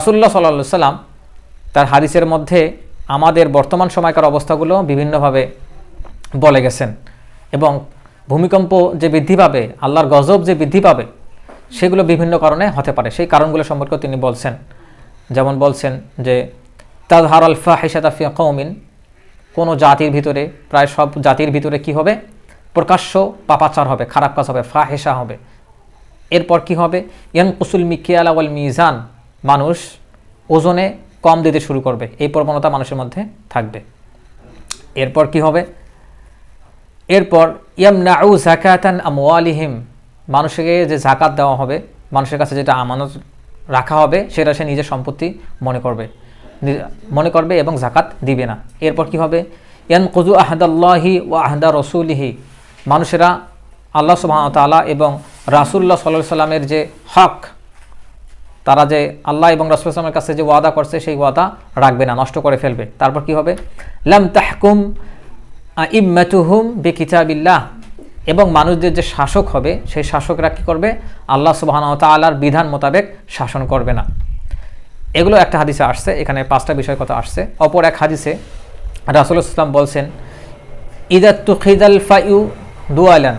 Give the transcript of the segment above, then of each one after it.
রাসূলুল্লাহ সাল্লাল্লাহু আলাইহি সাল্লাম তার হাদিসের মধ্যে আমাদের বর্তমান সময়কার অবস্থাগুলো বিভিন্নভাবে বলে গেছেন এবং ভূমিকম্প যে বৃদ্ধি পাবে, আল্লাহর গজব যে বৃদ্ধি পাবে, সেগুলো বিভিন্ন কারণে হতে পারে। সেই কারণগুলো সম্পর্কে তিনি বলছেন, যেমন বলছেন যে তাযহার আল ফাহিশাতা ফি কওমিন, কোনো জাতির ভিতরে, প্রায় সব জাতির ভিতরে কি হবে, প্রকাশ্য পাপাচার হবে, খারাপ কাজ হবে, ফাহিশা হবে। এরপর কি হবে, ইয়ানকুসুল মিকিয়াল ওয়াল মিজান, মানুষ ওজনে কম দিতে শুরু করবে, এই প্রবণতা মানুষের মধ্যে থাকবে। এরপর কি হবে, এরপর ইয়ামনাউ যাকাতান আমওয়ালিহিম, মানুষকে যে যাকাত দেওয়া হবে, মানুষের কাছে যেটা আমানত রাখা হবে সেটা সে নিজের সম্পত্তি মনে করবে এবং যাকাত দিবে না। এরপর কি হবে, ইয়ানকুযু আহদাল্লাহি ওয়া আহদা রাসূলিহি, মানুষেরা আল্লাহ সুবহানাহু ওয়া তাআলা এবং রাসূলুল্লাহ সাল্লাল্লাহু আলাইহি সাল্লামের যে হক, তারা যে আল্লাহ এবং রাসূল সাল্লাল্লাহু আলাইহি ওয়াসাল্লামের কাছে যে ওয়াদা করছে সেই ওয়াদা রাখবে না, নষ্ট করে ফেলবে। তারপর কি হবে, লাম তাহকুম আইম্মাতুহুম বিকিতাবিল্লাহ, এবং মানুষদের যে শাসক হবে সেই শাসকরা কী করবে, আল্লাহ সুবহানাহু ওয়া তাআলার বিধান মোতাবেক শাসন করবে না। এগুলো একটা হাদিসে আসছে, এখানে 5টা বিষয় কথা আসছে। অপর এক হাদিসে রাসূলুল্লাহ সাল্লাল্লাহু আলাইহি ওয়াসাল্লাম বলছেন, ইযা তুখিদাল ফাইউ দুআলান,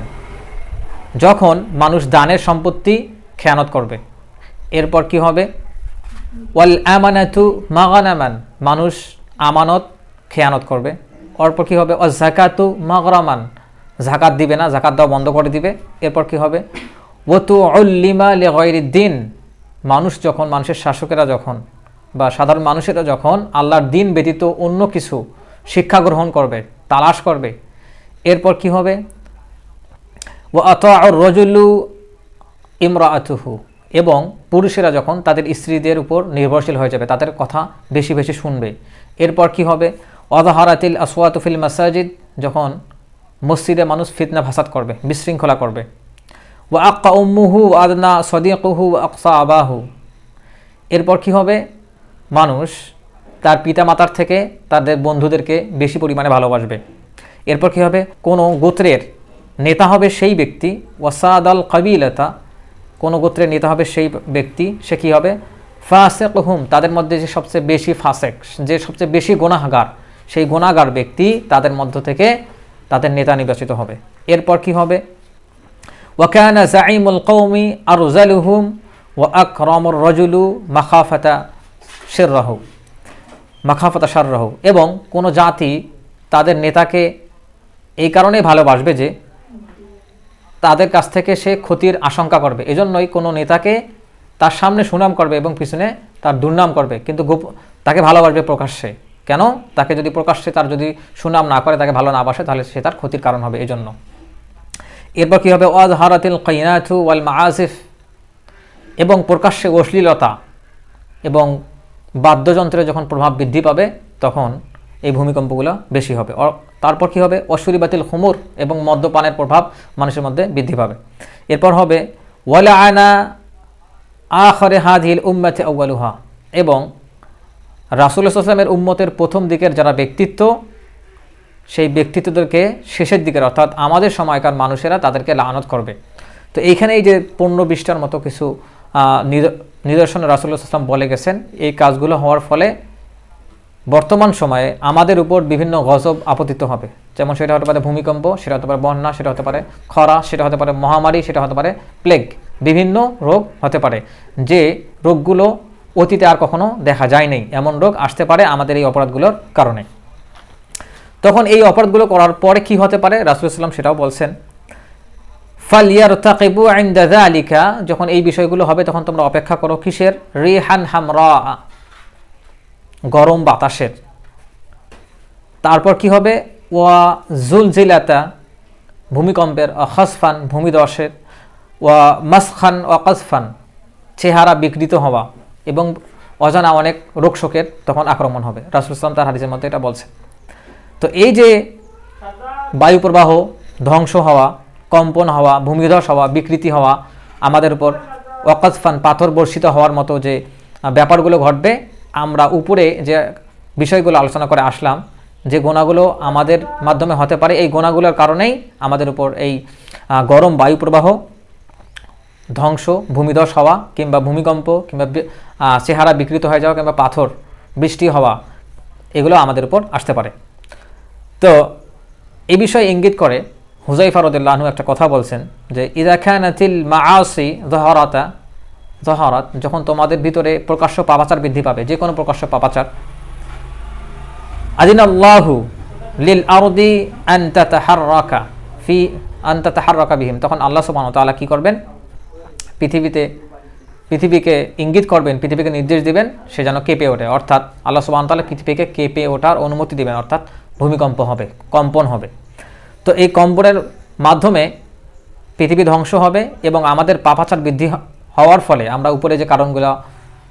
যখন মানুষ দানের সম্পত্তি খেয়ানত করবে। এরপর কি হবে, ওয়াল আমানাতু মাগানামান, মানুষ আমানত খেয়ানত করবে। অর্পর কি হবে, ওয়াজ যাকাতু মাগরামান, যাকাত দিবে না, যাকাত দেওয়া বন্ধ করে দিবে। এরপর কি হবে, ওয়াতুউল্লিমা লিগায়রিদ্দিন, মানুষ যখন, মানুষের শাসকেরা যখন বা সাধারণ মানুষেরা যখন আল্লাহর দিন ব্যতীত অন্য কিছু শিক্ষা গ্রহণ করবে, তালাশ করবে। এরপর কি হবে, ওয়া আতাউর রাজুলু ইমরাআতুহু, এবং পুরুষেরা যখন তাদের স্ত্রীদের উপর নির্ভরশীল হয়ে যাবে, তাদের কথা বেশি বেশি শুনবে। এরপর কি হবে, ওয়াযাহারাতিল আসওয়াতু ফিল মাসাজিদ, যখন মসজিদে মানুষ ফিতনা ফাসাদ করবে, বিশৃঙ্খলা করবে। ওয়া আক্কা উম্মুহু ওয়া আদনা সাদিকুহু ওয়া আকসা আবাহু, এরপর কি হবে, মানুষ তার পিতামাতার থেকে তাদের বন্ধুদেরকে বেশি পরিমাণে ভালোবাসবে। এরপর কি হবে, কোনো গোত্রের নেতা হবে সেই ব্যক্তি, ওয়াসাদাল কাবিলাতা, কোনো গোত্রের নেতা হবে সেই ব্যক্তি, সে কী হবে, ফাসিকুহুম, তাদের মধ্যে যে সবচেয়ে বেশি ফাসেক, যে সবচেয়ে বেশি গুনাহগার, সেই গুনাহগার ব্যক্তি তাদের মধ্য থেকে তাদের নেতা নির্বাচিত হবে। এরপর কি হবে, ওয়া কানা যাঈমুল কওমি আরজালুহুম ওয়া আকরামুর রাজুলু মাখাফাতা শাররাহু, এবং কোনো জাতি তাদের নেতাকে এই কারণে ভালোবাসবে যে তাদের কাছ থেকে সে ক্ষতির আশঙ্কা করবে। এজন্যই কোনো নেতাকে তার সামনে সুনাম করবে এবং পিছনে তার দুর্নাম করবে, কিন্তু তাকে ভালোবাসবে প্রকাশ্যে। কেন, তাকে যদি প্রকাশ্যে তার যদি সুনাম না করে, তাকে ভালো না বাসে, তাহলে সে তার ক্ষতির কারণ হবে, এজন্য। এরপর কী হবে, ওয়াজহারাতিল কাইনাতু ওয়াল মাআসিফ, এবং প্রকাশ্যে অশ্লীলতা এবং বাদ্যযন্ত্রের যখন প্রভাব বৃদ্ধি পাবে তখন এই ভূমিকম্পগুলো বেশি হবে। তারপর কি হবে, অশুরিবাতিল খুমুর, এবং মদ্যপানের প্রভাব মানুষের মধ্যে বৃদ্ধি পাবে। এরপর হবে ওয়ালাআনা আখির হাযিহিল উম্মতি আউয়ালুহা, এবং রাসূলুল্লাহ সাল্লাল্লাহু আলাইহি ওয়াসাল্লামের উম্মতের প্রথম দিকের যারা ব্যক্তিত্ব, সেই ব্যক্তিত্বদেরকে শেষের দিকের, অর্থাৎ আমাদের সময়কার মানুষেরা তাদেরকে লানত করবে। তো এইখানে এই যে 15-20টার মতো কিছু নিদর্শন রাসূলুল্লাহ সাল্লাল্লাহু আলাইহি ওয়াসাল্লাম বলে গেছেন, এই কাজগুলো হওয়ার ফলে বর্তমান সময়ে আমাদের উপর বিভিন্ন গজব আপতিত হবে। যেমন সেটা হতে পারে ভূমিকম্প, সেটা হতে পারে বন্যা, সেটা হতে পারে খরা, সেটা হতে পারে মহামারী, সেটা হতে পারে প্লেগ, বিভিন্ন রোগ হতে পারে, যে রোগগুলো অতীতে আর কখনো দেখা যায় নাই, এমন রোগ আসতে পারে আমাদের এই অপরাধগুলোর কারণে। তখন এই অপরাধগুলো করার পরে কি হতে পারে, রাসূলুল্লাহ সাল্লাল্লাহু আলাইহি ওয়াসাল্লাম সেটাও বলছেন, ফালিয়ারতাকিবু ইনদা যালিকা, যখন এই বিষয়গুলো হবে তখন তোমরা অপেক্ষা করো কিসের, রিহান হামরা, গরম বাতাসের। তারপর কি হবে, ওয়া জুলজিলাতা, ভূমিকম্পের, খাসফান, ভূমিধসের, ওয়া মাসখান ওয়া কাসফান, চেহারা বিকৃত হওয়া, এবং অজানা অনেক রোগশোকের তখন আক্রমণ হবে। রাসূলুল্লাহ সাল্লাল্লাহু আলাইহি ওয়াসাল্লাম তার হাদিসের মধ্যে এটা বলছেন। তো এই যে বায়ু প্রবাহ ধ্বংস হওয়া, কম্পন হওয়া, ভূমিধস হওয়া, বিকৃতি হওয়া, আমাদের উপর ওয়াকাসফান, পাথর বর্ষিত হওয়ার মতো যে ব্যাপারগুলো ঘটবে, আমরা উপরে যে বিষয়গুলো আলোচনা করে আসলাম, যে গোনাগুলো আমাদের মাধ্যমে হতে পারে, এই গোনাগুলোর কারণেই আমাদের উপর এই গরম বায়ু প্রবাহ, ধ্বংস, ভূমিধস হওয়া, কিংবা ভূমিকম্প, কিংবা চেহারা বিকৃত হয়ে যাওয়া কিংবা পাথর বৃষ্টি হওয়া, এগুলো আমাদের উপর আসতে পারে। তো এই বিষয়ে ইঙ্গিত করে হুযায়ফা রাদিয়াল্লাহু আনহু একটা কথা বলছেন যে ইযা কানাতিল মাআসি যাহারাত, যখন তোমাদের ভিতরে প্রকাশ্য পাপাচার বৃদ্ধি পাবে, যে কোনো প্রকাশ্য পাপাচার, আযিনাল্লাহু লিল আরদি আন তাতাহাররাকা বিহিম, তখন আল্লাহ সুবহানাহু ওয়া তাআলা কি করবেন, পৃথিবীকে ইঙ্গিত করবেন, পৃথিবীকে নির্দেশ দিবেন সে যেন কেঁপে ওঠে। অর্থাৎ আল্লাহ সুবহানাহু ওয়া তাআলা পৃথিবীকে কেঁপে ওঠার অনুমতি দিবেন, অর্থাৎ ভূমিকম্প হবে, কম্পন হবে। তো এই কম্পনের মাধ্যমে পৃথিবী ধ্বংস হবে এবং আমাদের পাপাচার বৃদ্ধি হওয়ার ফলে, আমরা উপরে যে কারণগুলো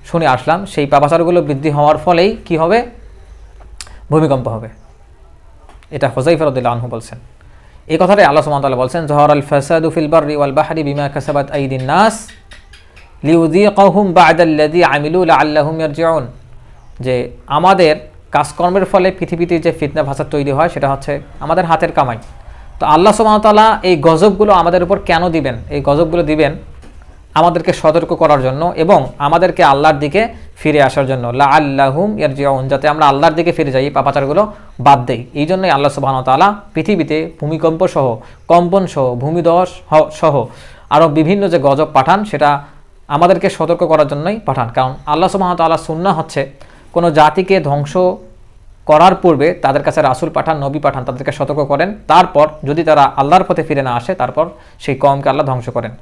শুনে আসলাম, সেই পাপাচারগুলো বৃদ্ধি হওয়ার ফলেই কি হবে, ভূমিকম্প হবে। এটা হুযায়ফা রাদিয়াল্লাহু আনহু বলছেন। এই কথাটাই আল্লাহ সুবহানাহু ওয়া তাআলা বলছেন যাহারাল ফাসাদু ফিল বাররি ওয়াল বাহরি বিমা কাসাবাত আইদিন নাস লিউযীকাহুম বা'দাল্লাযী আমিলু লাআল্লাহুম ইয়ারজিউন, যে আমাদের কাজকর্মের ফলে পৃথিবীতে যে ফিতনা ফাসাদ তৈরি হয় সেটা হচ্ছে আমাদের হাতের কামাই। তো আল্লাহ সুবহানাহু ওয়া তাআলা এই গজবগুলো আমাদের উপর কেন দিবেন, এই গজবগুলো দিবেন আমাদেরকে সতর্ক করার জন্য এবং আমাদেরকে আল্লাহর দিকে ফিরে আসার জন্য, লাআল্লাহুম ইয়ারজিউন, যাতে আমরা আল্লাহর দিকে ফিরে যাই, পাপাচারগুলো বাদ দেই। এই জন্যই আল্লাহ সুবহানাহু ওয়া তাআলা পৃথিবীতে ভূমিকম্প সহ, কম্পন সহ, ভূমিধস সহ আরও বিভিন্ন যে গজব পাঠান সেটা আমাদেরকে সতর্ক করার জন্যই পাঠান। কারণ আল্লাহ সুবহানাহু ওয়া তাআলার সুন্নাহ হচ্ছে কোনো জাতিকে ধ্বংস করার পূর্বে তাদের কাছে রাসূল পাঠান, নবী পাঠান, তাদেরকে সতর্ক করেন, তারপর যদি তারা আল্লাহর পথে ফিরে না আসে তারপর সেই কওমকে আল্লাহ ধ্বংস করেন।